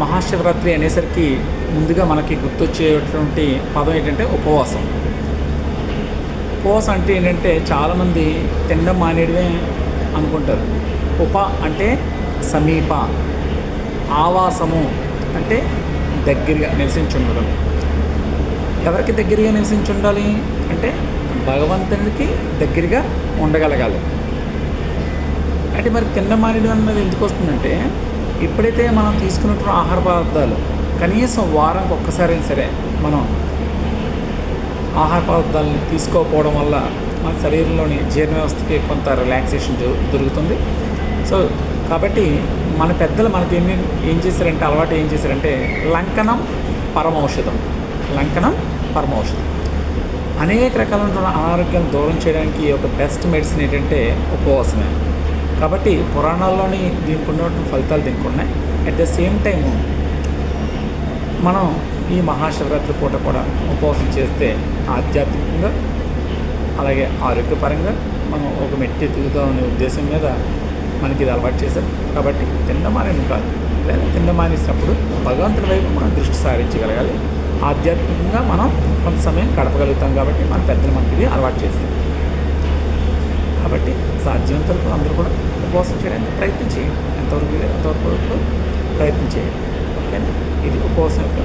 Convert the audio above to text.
మహాశివరాత్రి అనేసరికి ముందుగా మనకి గుర్తొచ్చేటువంటి పదం ఏంటంటే ఉపవాసం. ఉపవాసం అంటే ఏంటంటే చాలామంది తినడం మానేయడమే అనుకుంటారు. ఉప అంటే సమీప, ఆవాసము అంటే దగ్గరగా నివసించుండడం. ఎవరికి దగ్గరగా నివసించుండాలి అంటే భగవంతునికి దగ్గరగా ఉండగలగాలి. అంటే మరి తినడం మానేయడం అన్నది ఎందుకు వస్తుందంటే, ఎప్పుడైతే మనం తీసుకున్నటువంటి ఆహార పదార్థాలు కనీసం వారానికి ఒక్కసారైనా సరే మనం ఆహార పదార్థాలని తీసుకోకపోవడం వల్ల మన శరీరంలోని జీర్ణ వ్యవస్థకి కొంత రిలాక్సేషన్ దొరుకుతుంది. సో కాబట్టి మన పెద్దలు మనకి ఏం చేశారంటే అలవాటు ఏం చేశారంటే లంకనం పరమౌషధం. లంకనం పరమౌషధం. అనేక రకాలైన అనారోగ్యాలను దూరం చేయడానికి ఒక బెస్ట్ మెడిసిన్ ఏంటంటే ఉపవాసమే. కాబట్టి పురాణాల్లోని దీనికి ఉన్నటువంటి ఫలితాలు దీనికి ఉన్నాయి. అట్ ద సేమ్ టైము మనం ఈ మహాశివరాత్రి పూట కూడా ఉపవాసం చేస్తే ఆధ్యాత్మికంగా అలాగే ఆరోగ్యపరంగా మనం ఒక మెట్టి ఎదుగుతామనే ఉద్దేశం మీద మనకి ఇది అలవాటు చేశారు. కాబట్టి తిన్నమానేది కాదు, లేదా తిన్నమానేసినప్పుడు భగవంతుడి వైపు మనం దృష్టి సారించగలగాలి. ఆధ్యాత్మికంగా మనం కొంత సమయం గడపగలుగుతాం. కాబట్టి మన పెద్దలు మనకి ఇది అలవాటు చేశారు. కాబట్టి సాధ్యమంత వరకు అందరూ కూడా ఉపవాసం చేయడానికి ప్రయత్నం చేయండి. ఎంతవరకు వీలైతే అంతవరకు ప్రయత్నం చేయండి. ఓకేనా? ఇది ఉపవాసం యొక్క